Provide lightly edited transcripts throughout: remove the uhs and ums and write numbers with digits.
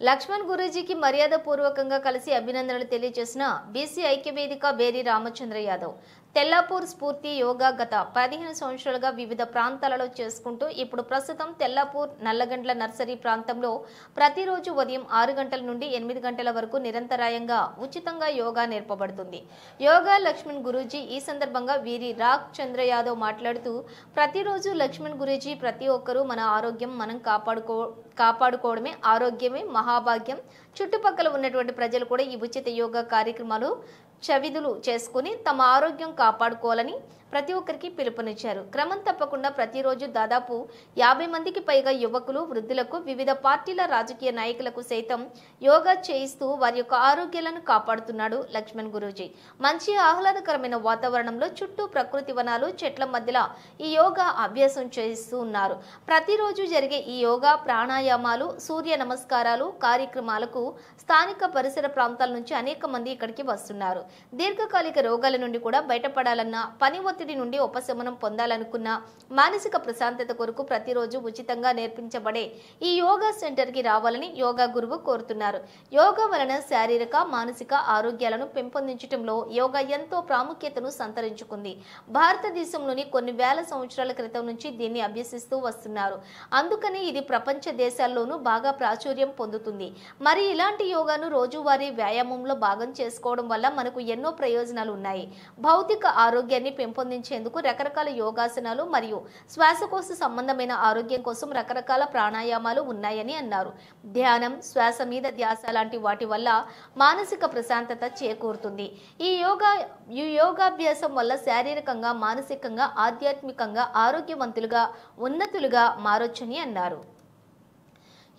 లక్ష్మణ్ గురూజీకి మర్యాదపూర్వకంగా కలిసి అభినందనలు తెలియజేసిన బీసీ ఐక్యవేదిక బేరి రామచంద్ర యాదవ్. తెల్లాపూర్ స్ఫూర్తి యోగా గత 15 సంవత్సరాలుగా వివిధ ప్రాంతాలలో చేసుకుంటూ ఇప్పుడు ప్రస్తుతం తెల్లాపూర్ నల్లగండ్ల నర్సరీ ప్రాంతంలో ప్రతిరోజు ఉదయం 6 గంటల నుండి 8 గంటల వరకు నిరంతరాయంగా ఉచితంగా యోగా నేర్పబడుతుంది. యోగా లక్ష్మణ్ గురూజీ ఈ సందర్భంగా వీరి రాక్ చంద్ర యాదవ్ మాట్లాడుతూ, ప్రతిరోజు లక్ష్మణ్ గురూజీ ప్రతి ఒక్కరూ మన ఆరోగ్యం మనం కాపాడుకోవడమే ఆరోగ్యమే మహాభాగ్యం. చుట్టుపక్కల ఉన్నటువంటి ప్రజలు కూడా ఈ ఉచిత యోగా కార్యక్రమాలు చవిధులు చేసుకుని తమ ఆరోగ్యం కాపాడుకోవాలని ప్రతి ఒక్కరికి పిలుపునిచ్చారు. క్రమం తప్పకుండా ప్రతిరోజు దాదాపు 50 మందికి పైగా యువకులు, వృద్ధులకు, వివిధ పార్టీల రాజకీయ నాయకులకు సైతం యోగా చేయిస్తూ వారి యొక్క ఆరోగ్యాలను కాపాడుతున్నాడు లక్ష్మణ్ గురూజీ. మంచి ఆహ్లాదకరమైన వాతావరణంలో చుట్టూ ప్రకృతి వనాలు, చెట్ల మధ్యలో ఈ యోగా అభ్యాసం చేస్తూ ఉన్నారు. ప్రతిరోజు జరిగే ఈ యోగా ప్రాణాయామాలు, సూర్య నమస్కారాలు కార్యక్రమాలకు స్థానిక పరిసర ప్రాంతాల నుంచి అనేక మంది ఇక్కడికి వస్తున్నారు. దీర్ఘకాలిక రోగాల నుండి కూడా బయటపడాలన్నా, పని ఒత్తిడి నుండి ఉపశమనం పొందాలనుకున్న, మానసిక ప్రశాంతత కొరకు ప్రతిరోజు ఉచితంగా నేర్పించబడే ఈ యోగా సెంటర్ కి రావాలని యోగా గురువు కోరుతున్నారు. యోగా వలన శారీరక, మానసిక ఆరోగ్యాలను పెంపొందించడంలో యోగా ఎంతో ప్రాముఖ్యతను సంతరించుకుంది. భారతదేశంలోని కొన్ని వేల సంవత్సరాల క్రితం నుంచి దీన్ని అభ్యసిస్తూ వస్తున్నారు. అందుకని ఇది ప్రపంచ దేశాల్లోనూ బాగా ప్రాచుర్యం పొందుతుంది. మరి ఇలాంటి యోగాను రోజువారీ వ్యాయామంలో భాగం చేసుకోవడం వల్ల మనకు ఎన్నో ప్రయోజనాలు ఉన్నాయి. భౌతిక ఆరోగ్యాన్ని పెంపొందించేందుకు రకరకాల యోగాసనాలు మరియు శ్వాసకోశ సంబంధమైన ఆరోగ్యం కోసం రకరకాల ప్రాణాయామాలు ఉన్నాయని అన్నారు. ధ్యానం, శ్వాస మీద ధ్యాస లాంటి వాటి వల్ల మానసిక ప్రశాంతత చేకూరుతుంది. ఈ యోగాభ్యాసం వల్ల శారీరకంగా, మానసికంగా, ఆధ్యాత్మికంగా ఆరోగ్యవంతులుగా, ఉన్నతులుగా మారొచ్చని అన్నారు.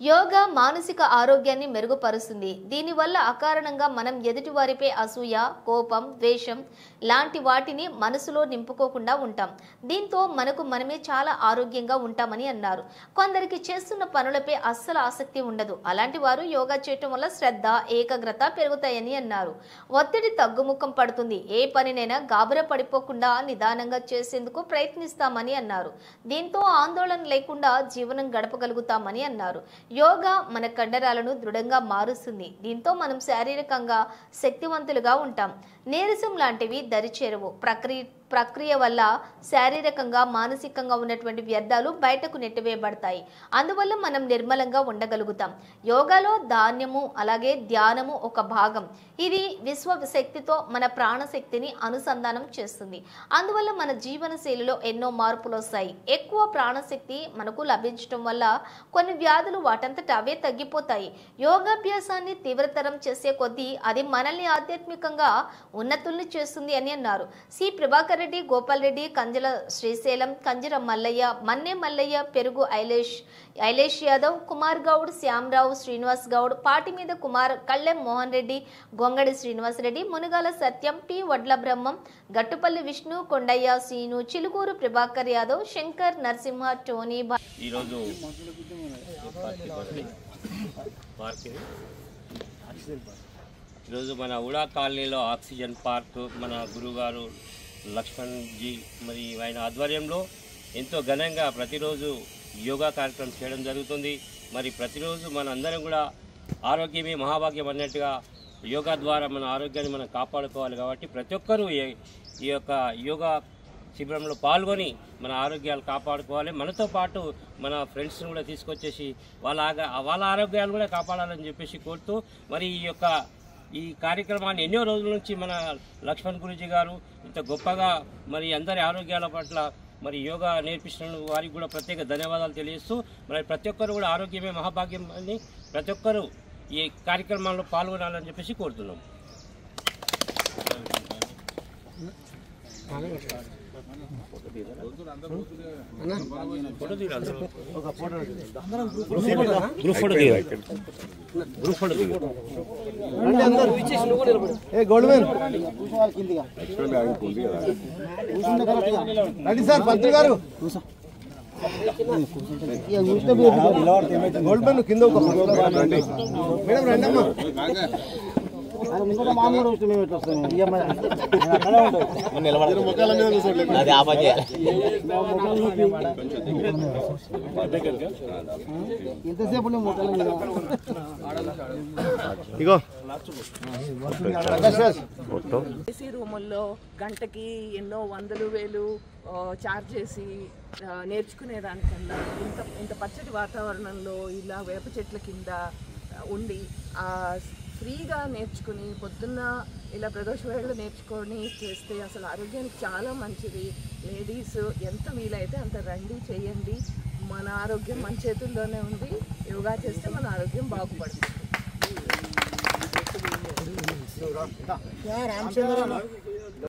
యోగా మానసిక ఆరోగ్యాన్ని మెరుగుపరుస్తుంది. దీనివల్ల అకారణంగా మనం ఎదుటివారిపై అసూయ, కోపం, ద్వేషం లాంటి వాటిని మనసులో నింపుకోకుండా ఉంటాం. దీంతో మనకు మనమే చాలా ఆరోగ్యంగా ఉంటామని అన్నారు. కొందరికి చేస్తున్న పనులపై అస్సలు ఆసక్తి ఉండదు. అలాంటి వారు యోగా చేయటం వల్ల శ్రద్ధ, ఏకాగ్రత పెరుగుతాయని అన్నారు. ఒత్తిడి తగ్గుముఖం పడుతుంది. ఏ పనినైనా గాబరా పడిపోకుండా నిదానంగా చేసేందుకు ప్రయత్నిస్తామని అన్నారు. దీంతో ఆందోళన లేకుండా జీవనం గడపగలుగుతామని అన్నారు. యోగా మన కండరాలను దృఢంగా మారుస్తుంది. దీంతో మనం శారీరకంగా శక్తివంతులుగా ఉంటాం. నీరసం లాంటివి దరిచేరవు. ప్రక్రియ వల్ల శారీరకంగా, మానసికంగా ఉన్నటువంటి వ్యర్థాలు బయటకు నెట్టివేయబడతాయి. అందువల్ల మనం నిర్మలంగా ఉండగలుగుతాం. యోగాలో ధాన్యము అలాగే ధ్యానము ఒక భాగం. ఇది విశ్వశక్తితో మన ప్రాణశక్తిని అనుసంధానం చేస్తుంది. అందువల్ల మన జీవన శైలిలో ఎన్నో మార్పులు వస్తాయి. ఎక్కువ ప్రాణశక్తి మనకు లభించడం వల్ల కొన్ని వ్యాధులు వాటంతట అవే తగ్గిపోతాయి. యోగాభ్యాసాన్ని తీవ్రతరం చేసే కొద్దీ అది మనల్ని ఆధ్యాత్మికంగా ఉన్నతుల్ని చేస్తుంది అని అన్నారు. సి ప్రభాకర్ రెడ్డి, గోపాల్ రెడ్డి, కంజల శ్రీశైలం, కంజర మల్లయ్య, మన్నే మల్లయ్య, పెరుగు ఐలేష్ యాదవ్, కుమార్ గౌడ్, శ్యామరావు, శ్రీనివాస్ గౌడ్, పాటి మీద కుమార్, కళ్ళెం మోహన్ రెడ్డి, గొంగడి శ్రీనివాస్ రెడ్డి, మునుగాల సత్యం, పి వడ్ల బ్రహ్మం, గట్టుపల్లి విష్ణు, కొండయ్య, సీను, చిలుకూరు ప్రభాకర్ యాదవ్, శంకర్, నరసింహ, టోనీ. ఈరోజు మన ఉడా కాలనీలో ఆక్సిజన్ పార్క్ మన గురువుగారు లక్ష్మణ్ జీ మరి ఆయన ఆధ్వర్యంలో ఎంతో ఘనంగా ప్రతిరోజు యోగా కార్యక్రమం చేయడం జరుగుతుంది. మరి ప్రతిరోజు మన అందరం కూడా ఆరోగ్యమే మహాభాగ్యం అన్నట్టుగా యోగా ద్వారా మన ఆరోగ్యాన్ని మనం కాపాడుకోవాలి. కాబట్టి ప్రతి ఒక్కరూ ఈ యొక్క యోగా శిబిరంలో పాల్గొని మన ఆరోగ్యాలు కాపాడుకోవాలి. మనతో పాటు మన ఫ్రెండ్స్ని కూడా తీసుకొచ్చేసి వాళ్ళ ఆరోగ్యాలు కూడా కాపాడాలని చెప్పేసి కోరుతూ మరి ఈ కార్యక్రమాన్ని ఎన్నో రోజుల నుంచి మన లక్ష్మణ్ గురూజీ గారు ఇంత గొప్పగా మరి అందరి ఆరోగ్యాల పట్ల మరి యోగా నేర్పించిన వారికి కూడా ప్రత్యేక ధన్యవాదాలు తెలియజేస్తూ మరి ప్రతి ఒక్కరు కూడా ఆరోగ్యమే మహాభాగ్యం అని ప్రతి ఒక్కరూ ఈ కార్యక్రమాల్లో పాల్గొనాలని చెప్పేసి కోరుతున్నాం. గోల్డ్ కింద మేడం రండమ్మా. ఏసీ రూముల్లో గంటకి ఎన్నో వందలు వేలు చార్జ్ చేసి నేర్చుకునేదానికన్నా ఇంత పచ్చటి వాతావరణంలో ఇలా వేప చెట్ల కింద ఉండి ఫ్రీగా నేర్చుకుని పొద్దున్న ఇలా ప్రదోష వేళ నేర్చుకొని చేస్తే అసలు ఆరోగ్యానికి చాలా మంచిది. లేడీస్ ఎంత వీలైతే అంత రండి, చేయండి. మన ఆరోగ్యం మన చేతుల్లోనే ఉంది. యోగా చేస్తే మన ఆరోగ్యం బాగుపడుతుంది.